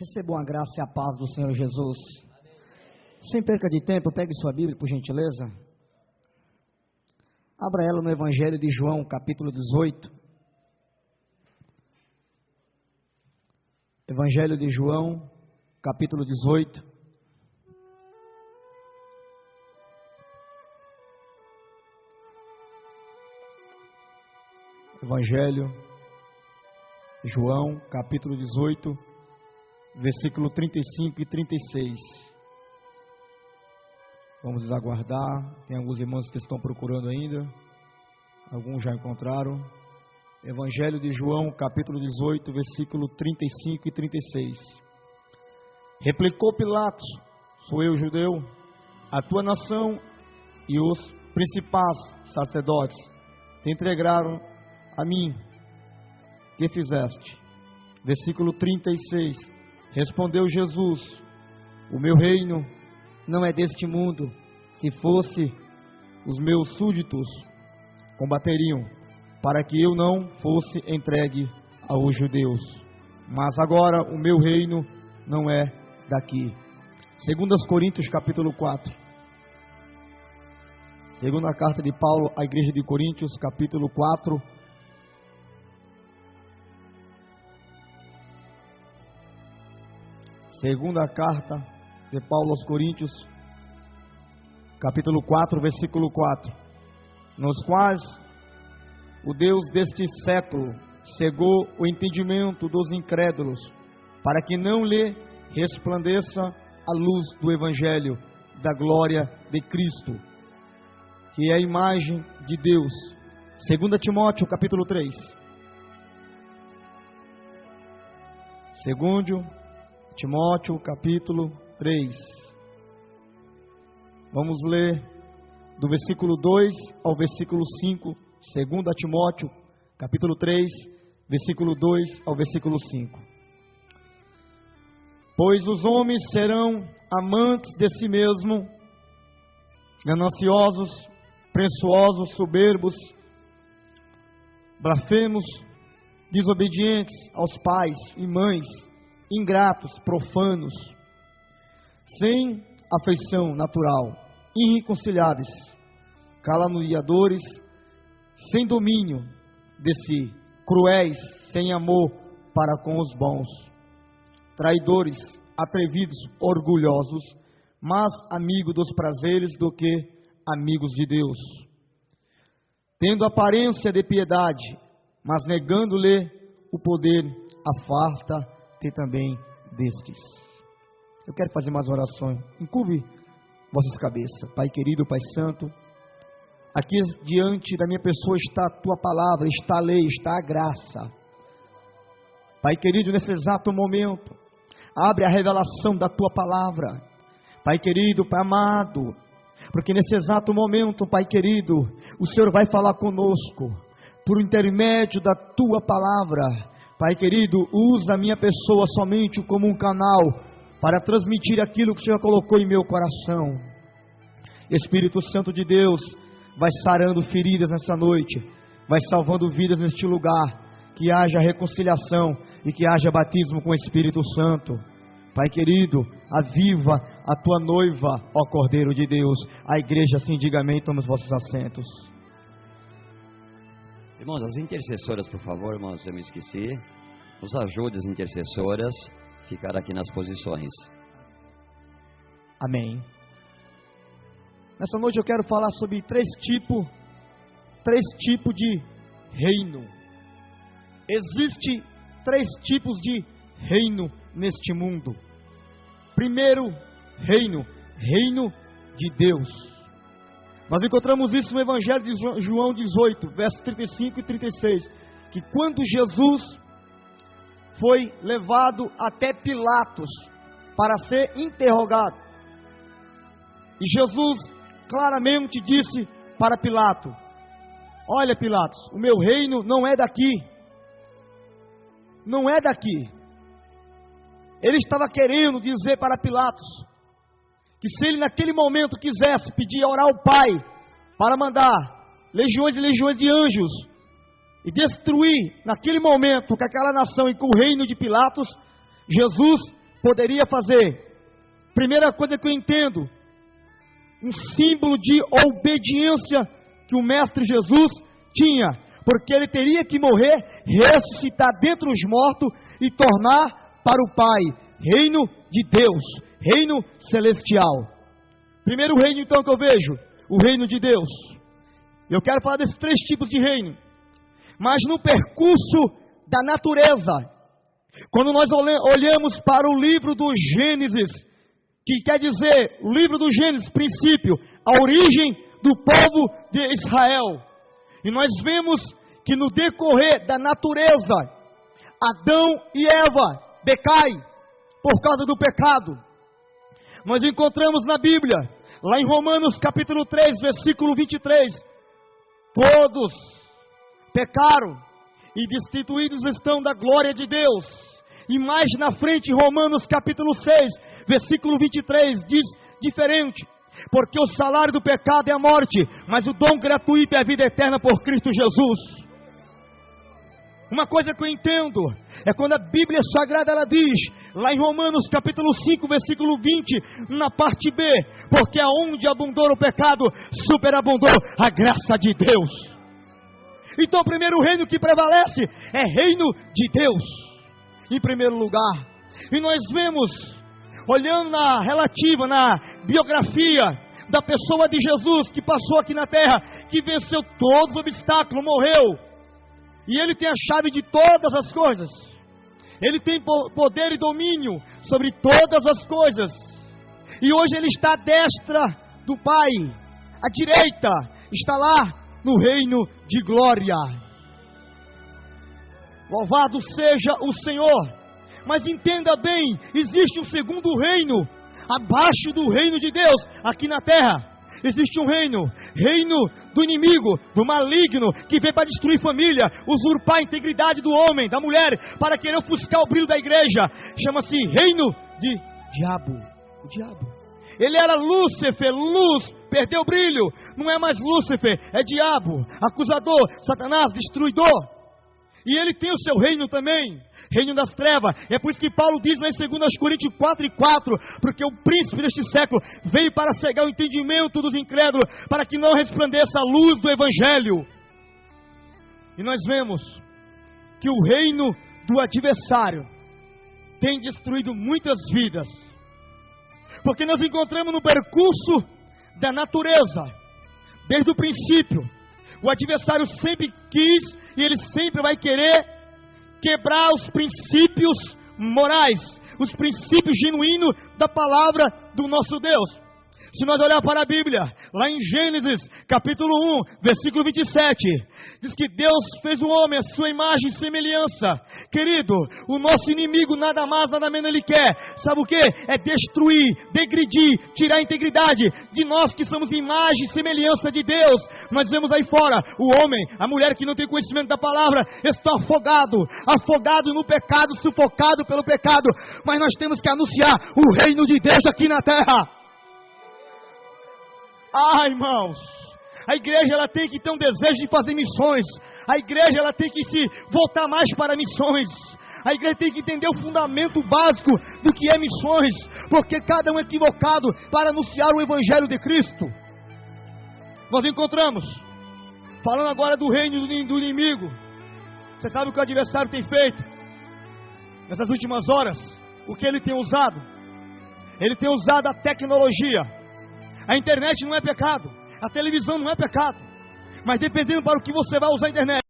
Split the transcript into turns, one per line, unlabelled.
Recebam a graça e a paz do Senhor Jesus. Sem perca de tempo, pegue sua Bíblia, por gentileza. Abra ela no Evangelho de João, capítulo 18. Evangelho de João, capítulo 18. Evangelho de João, capítulo 18, versículo 35 e 36. Vamos aguardar. Tem alguns irmãos que estão procurando ainda. Alguns já encontraram. Evangelho de João, capítulo 18, versículo 35 e 36. Replicou Pilatos: sou eu judeu? A tua nação e os principais sacerdotes te entregaram a mim. Que fizeste? Versículo 36. Respondeu Jesus: o meu reino não é deste mundo. Se fosse, os meus súditos combateriam para que eu não fosse entregue aos judeus. Mas agora o meu reino não é daqui. 2 Coríntios capítulo 4. Segunda carta de Paulo à igreja de Coríntios, capítulo 4. Segunda carta de Paulo aos Coríntios, capítulo 4, versículo 4. Nos quais o Deus deste século cegou o entendimento dos incrédulos, para que não lhe resplandeça a luz do Evangelho da glória de Cristo, que é a imagem de Deus. 2 Timóteo, capítulo 3. Segundo Timóteo, capítulo 3. Vamos ler do versículo 2 ao versículo 5. 2 Timóteo, capítulo 3, versículo 2 ao versículo 5. Pois os homens serão amantes de si mesmo, gananciosos, presunçosos, soberbos, blasfemos, desobedientes aos pais e mães, ingratos, profanos, sem afeição natural, irreconciliáveis, caluniadores, sem domínio de si, cruéis, sem amor para com os bons, traidores, atrevidos, orgulhosos, mais amigos dos prazeres do que amigos de Deus, tendo aparência de piedade, mas negando-lhe o poder, afasta-te também destes. Eu quero fazer mais orações. Encurve vossas cabeças. Pai querido, Pai santo, aqui diante da minha pessoa está a tua palavra, está a lei, está a graça. Pai querido, nesse exato momento, abre a revelação da tua palavra. Pai querido, Pai amado, porque nesse exato momento, Pai querido, o Senhor vai falar conosco, por intermédio da tua palavra. Pai querido, usa a minha pessoa somente como um canal, para transmitir aquilo que o Senhor colocou em meu coração. Espírito Santo de Deus, vai sarando feridas nessa noite, vai salvando vidas neste lugar, que haja reconciliação e que haja batismo com o Espírito Santo. Pai querido, aviva a tua noiva, ó Cordeiro de Deus. A igreja assim diga amém, toma os vossos assentos.
Irmãos, as intercessoras, por favor, irmãos, eu me esqueci. Nos ajude as intercessoras, ficar aqui nas posições.
Amém. Nessa noite eu quero falar sobre três tipos de reino. Existe três tipos de reino neste mundo. Primeiro reino, reino de Deus. Nós encontramos isso no Evangelho de João 18, versos 35 e 36, que quando Jesus foi levado até Pilatos para ser interrogado, e Jesus claramente disse para Pilatos: olha Pilatos, o meu reino não é daqui, não é daqui. Ele estava querendo dizer para Pilatos que se ele naquele momento quisesse pedir, orar ao Pai para mandar legiões e legiões de anjos e destruir naquele momento com aquela nação e com o reino de Pilatos, Jesus poderia fazer? Primeira coisa que eu entendo, um símbolo de obediência que o Mestre Jesus tinha, porque ele teria que morrer, ressuscitar dentre os mortos e tornar para o Pai, reino de Deus, reino celestial. Primeiro reino então que eu vejo, o reino de Deus. Eu quero falar desses 3 tipos de reino, mas no percurso da natureza, quando nós olhamos para o livro do Gênesis, que quer dizer, o livro do Gênesis, princípio, a origem do povo de Israel, e nós vemos que no decorrer da natureza, Adão e Eva decaem por causa do pecado. Nós encontramos na Bíblia, lá em Romanos capítulo 3, versículo 23, todos pecaram e destituídos estão da glória de Deus. E mais na frente, Romanos capítulo 6, versículo 23, diz diferente: porque o salário do pecado é a morte, mas o dom gratuito é a vida eterna por Cristo Jesus. Uma coisa que eu entendo é quando a Bíblia Sagrada ela diz, lá em Romanos capítulo 5, versículo 20, na parte B, porque aonde abundou o pecado, superabundou a graça de Deus. Então o primeiro reino que prevalece é reino de Deus, em primeiro lugar. E nós vemos, olhando na biografia da pessoa de Jesus, que passou aqui na terra, que venceu todos os obstáculos, morreu, e ele tem a chave de todas as coisas, ele tem poder e domínio sobre todas as coisas, e hoje ele está à destra do Pai, à direita, está lá no reino de glória. Louvado seja o Senhor. Mas entenda bem, existe um segundo reino, abaixo do reino de Deus, aqui na terra. Existe um reino do inimigo, do maligno, que vem para destruir família, usurpar a integridade do homem, da mulher, para querer ofuscar o brilho da igreja. Chama-se reino de diabo, o diabo. Ele era Lúcifer, luz, perdeu o brilho, não é mais Lúcifer, é diabo, acusador, Satanás, destruidor. E ele tem o seu reino também, reino das trevas. É por isso que Paulo diz lá em 2 Coríntios 4:4, porque o príncipe deste século veio para cegar o entendimento dos incrédulos, para que não resplandeça a luz do evangelho. E nós vemos que o reino do adversário tem destruído muitas vidas, porque nós encontramos no percurso da natureza, desde o princípio, o adversário sempre quis e ele sempre vai querer quebrar os princípios morais, os princípios genuínos da palavra do nosso Deus. Se nós olhar para a Bíblia, lá em Gênesis, capítulo 1, versículo 27, diz que Deus fez o homem a sua imagem e semelhança. Querido, o nosso inimigo nada mais, nada menos ele quer. Sabe o que? É destruir, degredir, tirar a integridade de nós que somos imagem e semelhança de Deus. Nós vemos aí fora, o homem, a mulher que não tem conhecimento da palavra, está afogado no pecado, sufocado pelo pecado. Mas nós temos que anunciar o reino de Deus aqui na terra. Ah, irmãos, a igreja ela tem que ter um desejo de fazer missões. A igreja ela tem que se voltar mais para missões. A igreja tem que entender o fundamento básico do que é missões, porque cada um é equivocado para anunciar o evangelho de Cristo. Nós encontramos, falando agora do reino do inimigo. Você sabe o que o adversário tem feito nessas últimas horas? O que ele tem usado? Ele tem usado a tecnologia. A internet não é pecado, a televisão não é pecado, mas dependendo para o que você vai usar a internet,